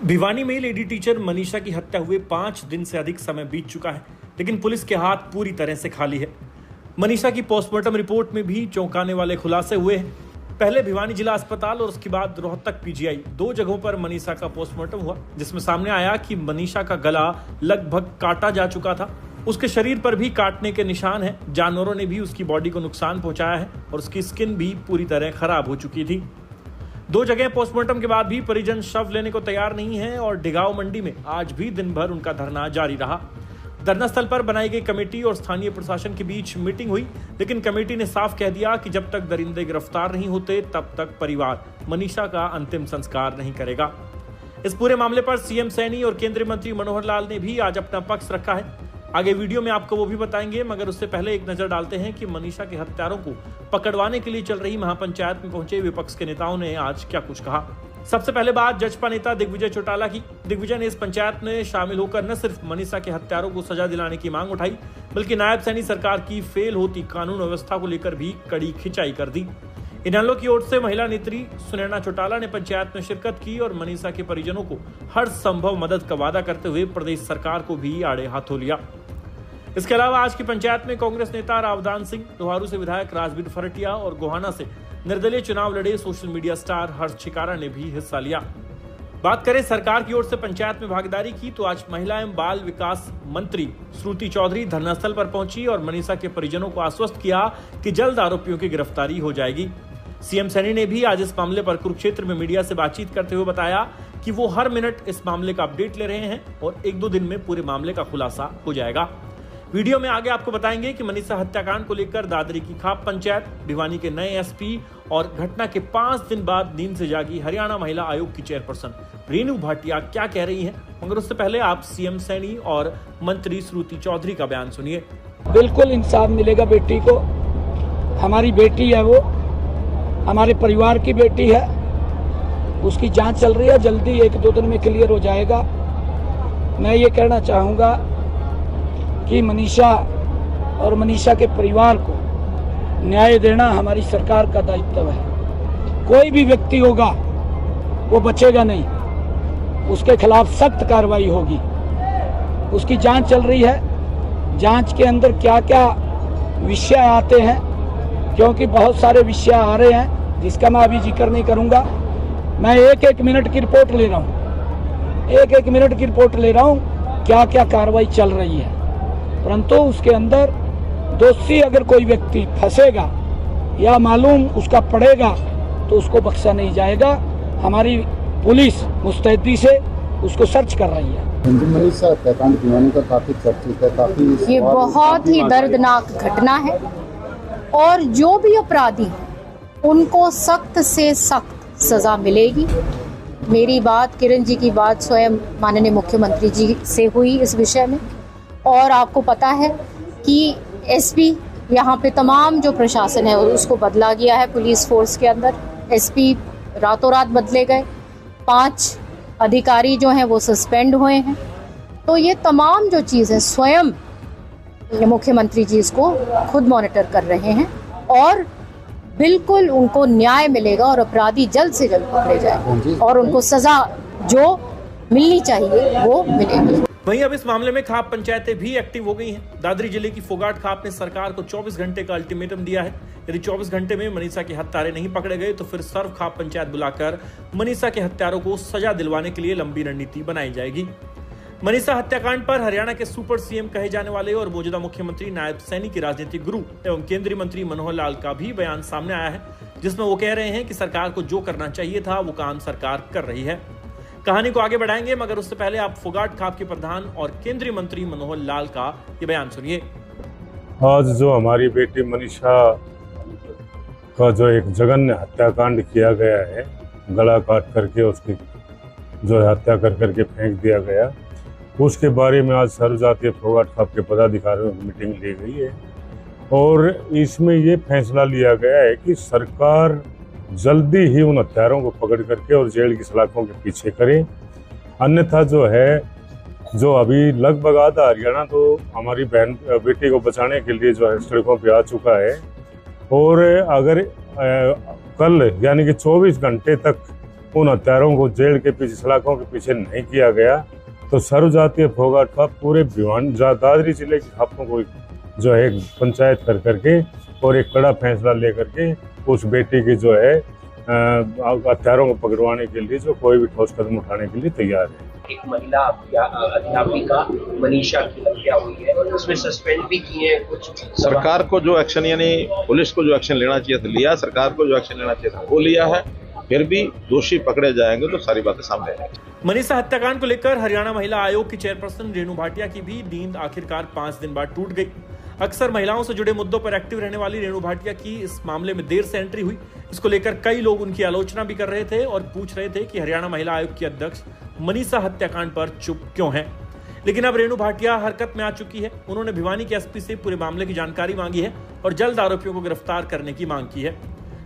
भिवानी में lady teacher Manisha की हत्या हुए 5 दिन से अधिक समय बीत चुका है, लेकिन पुलिस के हाथ पूरी तरह से खाली है। मनीषा की पोस्टमार्टम रिपोर्ट में भी चौंकाने वाले खुलासे हुए हैं। पहले भिवानी जिला अस्पताल और उसके बाद रोहतक पीजीआई, 2 जगहों पर मनीषा का पोस्टमार्टम हुआ, जिसमें सामने आया कि मनीषा का गला लगभग काटा जा चुका था। उसके शरीर पर भी काटने के निशान हैं। जानवरों ने भी उसकी बॉडी को नुकसान पहुंचाया है और उसकी स्किन भी पूरी तरह खराब हो चुकी थी। 2 जगह पोस्टमार्टम के बाद भी परिजन शव लेने को तैयार नहीं है और डिगांव मंडी में आज भी दिन भर उनका धरना जारी रहा। धरना स्थल पर बनाई गई कमेटी और स्थानीय प्रशासन के बीच मीटिंग हुई, लेकिन कमेटी ने साफ कह दिया कि जब तक दरिंदे गिरफ्तार नहीं होते तब तक परिवार मनीषा का अंतिम संस्कार नहीं करेगा। इस पूरे मामले पर सीएम सैनी और केंद्रीय मंत्री मनोहर लाल ने भी आज अपना पक्ष रखा है। आगे वीडियो में आपको वो भी बताएंगे, मगर उससे पहले एक नजर डालते हैं कि मनीषा के हत्यारों को पकड़वाने के लिए चल रही महापंचायत में पहुंचे विपक्ष के नेताओं ने आज क्या कुछ कहा। सबसे पहले बात जजपा नेता दिग्विजय चौटाला की। दिग्विजय ने इस पंचायत में शामिल होकर न सिर्फ मनीषा के हत्यारों को सजा दिलाने की मांग उठाई, बल्कि नायब सैनी सरकार की फेल होती कानून व्यवस्था को लेकर भी कड़ी खिंचाई कर दी। इनेलो की ओर से महिला नेत्री सुनैना चौटाला ने पंचायत में शिरकत की और मनीषा के परिजनों को हर संभव मदद का वादा करते हुए प्रदेश सरकार को भी आड़े हाथों लिया। इसके अलावा आज की पंचायत में कांग्रेस नेता रावदान सिंह, लोहारू से विधायक राजवीर फरटिया और गोहाना से निर्दलीय चुनाव लड़े सोशल मीडिया स्टार हर्ष छिकारा ने भी हिस्सा लिया। बात करें सरकार की ओर से पंचायत में भागीदारी की, तो आज महिला एवं बाल विकास मंत्री श्रुति चौधरी धरनास्थल पर पहुंची और मनीषा के परिजनों को आश्वस्त किया कि जल्द आरोपियों की गिरफ्तारी हो जाएगी। सीएम सैनी ने भी आज इस मामले पर कुरुक्षेत्र में मीडिया से बातचीत करते हुए बताया कि वो हर मिनट इस मामले का अपडेट ले रहे हैं और 1-2 दिन में पूरे मामले का खुलासा हो जाएगा। वीडियो में आगे आपको बताएंगे कि मनीषा हत्याकांड को लेकर दादरी की खाप पंचायत, भिवानी के नए एसपी और घटना के 5 दिन बाद नींद से जागी हरियाणा महिला आयोग की चेयरपर्सन रेणु भाटिया क्या कह रही हैं। मगर उससे पहले आप सीएम सैनी और मंत्री श्रुति चौधरी का बयान सुनिए। बिल्कुल इंसाफ मिलेगा बेटी को। हमारी बेटी है, वो हमारे परिवार की बेटी है। उसकी जांच चल रही है, जल्दी 1-2 दिन में क्लियर हो जाएगा। मैं ये कहना चाहूँगा कि मनीषा और मनीषा के परिवार को न्याय देना हमारी सरकार का दायित्व है। कोई भी व्यक्ति होगा वो बचेगा नहीं, उसके खिलाफ सख्त कार्रवाई होगी। उसकी जांच चल रही है। जांच के अंदर क्या क्या विषय आते हैं, क्योंकि बहुत सारे विषय आ रहे हैं जिसका मैं अभी जिक्र नहीं करूंगा। मैं 1-1 मिनट की रिपोर्ट ले रहा हूँ, 1-1 मिनट की रिपोर्ट ले रहा हूँ क्या क्या कार्रवाई चल रही है। परंतु उसके अंदर दोषी अगर कोई व्यक्ति फंसेगा या मालूम उसका पड़ेगा तो उसको बख्शा नहीं जाएगा। हमारी पुलिस मुस्तैदी से उसको सर्च कर रही है। मनीषा हत्याकांड भिवानी का काफी चर्चित है, काफी ये बहुत ही दर्दनाक घटना है और जो भी अपराधी उनको सख्त से सख्त सजा मिलेगी। मेरी बात, किरण जी की बात स्वयं माननीय मुख्यमंत्री जी से हुई इस विषय में, और आपको पता है कि एसपी यहाँ पे तमाम जो प्रशासन है उसको बदला गया है। पुलिस फोर्स के अंदर एसपी रातों रात बदले गए, 5 अधिकारी जो हैं वो सस्पेंड हुए हैं। तो ये तमाम जो चीज़ है स्वयं मुख्यमंत्री जी इसको खुद मॉनिटर कर रहे हैं और बिल्कुल उनको न्याय मिलेगा और अपराधी जल्द से जल्द पकड़े जाएंगे और उनको सजा जो मिलनी चाहिए वो मिलेगी। वहीं अब इस मामले में खाप पंचायतें भी एक्टिव हो गई हैं। दादरी जिले की फोगाट खाप ने सरकार को 24 घंटे का अल्टीमेटम दिया है। यदि 24 घंटे में मनीषा के हत्यारे नहीं पकड़े गए तो फिर सर्व खाप पंचायत बुलाकर मनीषा के हत्यारों को सजा दिलवाने के लिए लंबी रणनीति बनाई जाएगी। मनीषा हत्याकांड पर हरियाणा के सुपर सीएम कहे जाने वाले और मौजूदा मुख्यमंत्री नायब सैनी के राजनीतिक गुरु एवं केंद्रीय मंत्री मनोहर लाल का भी बयान सामने आया है, जिसमें वो कह रहे हैं कि सरकार को जो करना चाहिए था वो काम सरकार कर रही है। कहानी को आगे बढ़ाएंगे, मगर उससे पहले आप फोगाट खाप के प्रधान और केंद्रीय मंत्री मनोहर लाल का ये बयान सुनिए। आज जो हमारी बेटी मनीषा का जो एक जघन्य हत्याकांड किया गया है, गला काट करके उसकी जो हत्या कर करके फेंक दिया गया, उसके बारे में आज सर्वजातीय फोगाट खाप के पदाधिकारियों की मीटिंग ली गई है और इसमें ये फैसला लिया गया है कि सरकार जल्दी ही उन हत्यारों को पकड़ करके और जेल की सलाखों के पीछे करे। अन्यथा जो है, जो अभी लगभग आधा हरियाणा तो हमारी बहन बेटी को बचाने के लिए जो है सड़कों पे आ चुका है और अगर कल यानी कि 24 घंटे तक उन हत्यारों को जेल के पीछे, सलाखों के पीछे नहीं किया गया तो सर्वजातीय फोगाट का पूरे दादरी जिले के खापों को जो है पंचायत कर करके और एक कड़ा फैसला लेकर के उस बेटी की जो है हत्यारों को पकड़वाने के लिए जो कोई भी ठोस कदम उठाने के लिए तैयार है। एक महिला अध्यापिका मनीषा की हत्या हुई है, उसमें सस्पेंड भी किए हैं कुछ। सरकार को जो एक्शन, यानी पुलिस को जो एक्शन लेना चाहिए था लिया, सरकार को जो एक्शन लेना चाहिए था वो लिया है, फिर भी दोषी पकड़े जाएंगे तो सारी बातें सामने आएंगी। मनीषा हत्याकांड को लेकर हरियाणा महिला आयोग की चेयरपर्सन रेणु भाटिया की भी नींद आखिरकार 5 दिन बाद टूट गई। अक्सर महिलाओं से जुड़े मुद्दों पर एक्टिव रहने वाली रेणु भाटिया की इस मामले में देर से एंट्री हुई। इसको लेकर कई लोग उनकी आलोचना भी कर रहे थे और पूछ रहे थे कि हरियाणा महिला आयोग की अध्यक्ष मनीषा हत्याकांड पर चुप क्यों हैं। लेकिन अब रेणु भाटिया हरकत में आ चुकी है। उन्होंने भिवानी के एसपी से पूरे मामले की जानकारी मांगी है और जल्द आरोपियों को गिरफ्तार करने की मांग की है।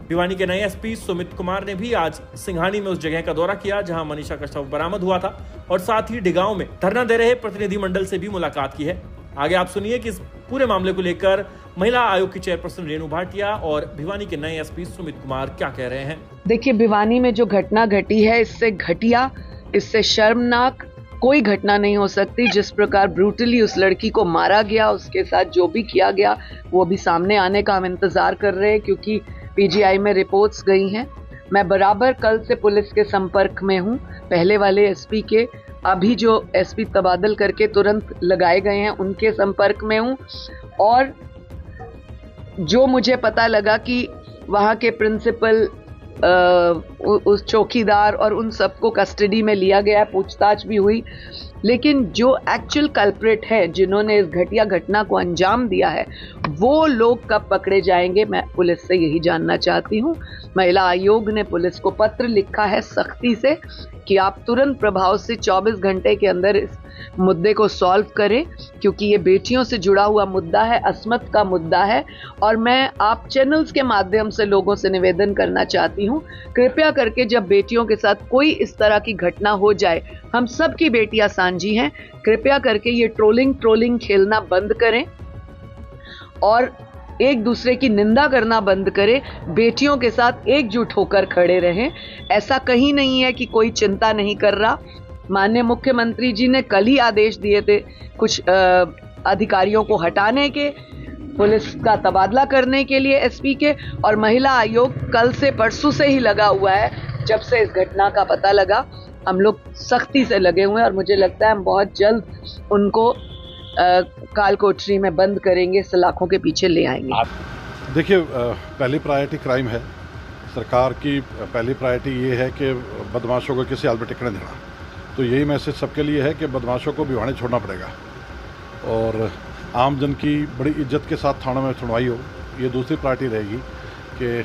भिवानी के नए एसपी सुमित कुमार ने भी आज सिंघानी में उस जगह का दौरा किया जहां मनीषा का शव बरामद हुआ था और साथ ही डिगांव में धरना दे रहे प्रतिनिधिमंडल से भी मुलाकात की है। आगे आप सुनिए कि इस पूरे मामले को लेकर महिला आयोग की चेयरपर्सन रेणु भाटिया और भिवानी के नए एसपी सुमित कुमार क्या कह रहे हैं। देखिए, भिवानी में जो घटना घटी है, इससे घटिया, इससे शर्मनाक कोई घटना नहीं हो सकती। जिस प्रकार ब्रूटली उस लड़की को मारा गया, उसके साथ जो भी किया गया वो भी सामने आने का हम इंतजार कर रहे हैं, क्योंकि पीजीआई में रिपोर्ट्स गई हैं। मैं बराबर कल से पुलिस के संपर्क में हूं, पहले वाले एसपी के, अभी जो एसपी तबादल करके तुरंत लगाए गए हैं उनके संपर्क में हूं। और जो मुझे पता लगा कि वहां के प्रिंसिपल, उस चौकीदार और उन सबको कस्टडी में लिया गया, पूछताछ भी हुई, लेकिन जो एक्चुअल कल्प्रिट है, जिन्होंने इस घटिया घटना को अंजाम दिया है, वो लोग कब पकड़े जाएंगे, मैं पुलिस से यही जानना चाहती हूँ। महिला आयोग ने पुलिस को पत्र लिखा है सख्ती से कि आप तुरंत प्रभाव से 24 घंटे के अंदर इस मुद्दे को सॉल्व करें, क्योंकि ये बेटियों से जुड़ा हुआ मुद्दा है, अस्मत का मुद्दा है। और मैं आप चैनल्स के माध्यम से लोगों से निवेदन करना चाहती हूँ, कृपया करके जब बेटियों के साथ कोई इस तरह की घटना हो जाए, हम सब की बेटियां सांझी हैं, कृपया करके ये ट्रोलिंग खेलना बंद करें और एक दूसरे की निंदा करना बंद करें, बेटियों के साथ एकजुट होकर खड़े रहें। ऐसा कहीं नहीं है कि कोई चिंता नहीं कर रहा। माननीय मुख्यमंत्री जी ने कल ही आदेश दिए थे कुछ अधिकारियों को हटाने के, पुलिस का तबादला करने के लिए एसपी के, और महिला आयोग कल से परसों से ही लगा हुआ है। जब से इस घटना का पता लगा हम लोग सख्ती से लगे हुए हैं और मुझे लगता है हम बहुत जल्द उनको काल कोठरी में बंद करेंगे, सलाखों के पीछे ले आएंगे। देखिए, पहली प्रायोरिटी क्राइम है। सरकार की पहली प्रायोरिटी ये है कि बदमाशों को किसी हाल में टिकने देना। तो यही मैसेज सबके लिए है कि बदमाशों को भिवानी छोड़ना पड़ेगा और आम जन की बड़ी इज्जत के साथ थानों में सुनवाई हो। ये दूसरी प्रायोरिटी रहेगी कि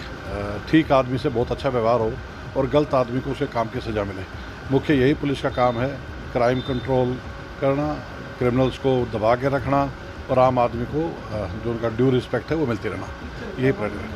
ठीक आदमी से बहुत अच्छा व्यवहार हो और गलत आदमी को उसे काम की सज़ा मिले। मुख्य यही पुलिस का काम है, क्राइम कंट्रोल करना, क्रिमिनल्स को दबा के रखना और आम आदमी को जो उनका ड्यू रिस्पेक्ट है वो मिलती रहना। यही प्रायोरिटी है।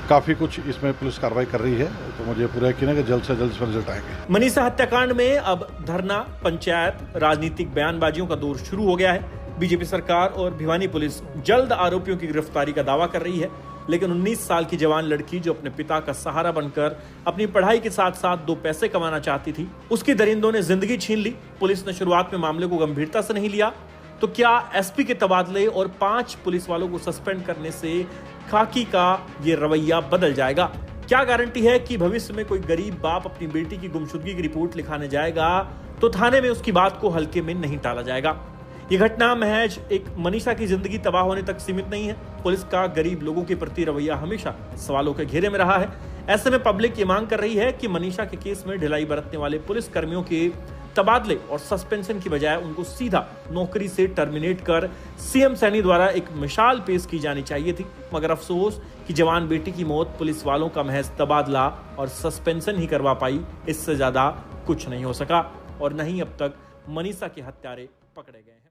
काफ़ी कुछ इसमें पुलिस कार्रवाई कर रही है, तो मुझे पूरा यकीन है कि जल्द से जल्द इसमें रिजल्ट आएंगे। मनीषा हत्याकांड में अब धरना, पंचायत, राजनीतिक बयानबाजियों का दौर शुरू हो गया है। बीजेपी सरकार और भिवानी पुलिस जल्द आरोपियों की गिरफ्तारी का दावा कर रही है, लेकिन 19 साल की जवान लड़की जो अपने पिता का सहारा बनकर अपनी पढ़ाई के साथ साथ 2 पैसे कमाना चाहती थी, उसकी दरिंदों ने जिंदगी छीन ली। पुलिस ने शुरुआत में मामले को गंभीरता से नहीं लिया, तो क्या एसपी के तबादले और 5 पुलिस वालों को सस्पेंड करने से खाकी का ये रवैया बदल जाएगा? क्या गारंटी है कि भविष्य में कोई गरीब बाप अपनी बेटी की गुमशुदगी की रिपोर्ट लिखाने जाएगा तो थाने में उसकी बात को हल्के में नहीं टाला जाएगा? ये घटना महज एक मनीषा की जिंदगी तबाह होने तक सीमित नहीं है। पुलिस का गरीब लोगों के प्रति रवैया हमेशा सवालों के घेरे में रहा है। ऐसे में पब्लिक ये मांग कर रही है कि मनीषा के केस में ढिलाई बरतने वाले पुलिस कर्मियों के तबादले और सस्पेंशन की बजाय उनको सीधा नौकरी से टर्मिनेट कर सीएम सैनी द्वारा एक मिसाल पेश की जानी चाहिए थी। मगर अफसोस कि जवान बेटी की मौत पुलिस वालों का महज तबादला और सस्पेंशन ही करवा पाई, इससे ज्यादा कुछ नहीं हो सका और नहीं अब तक मनीषा के हत्यारे पकड़े गए हैं।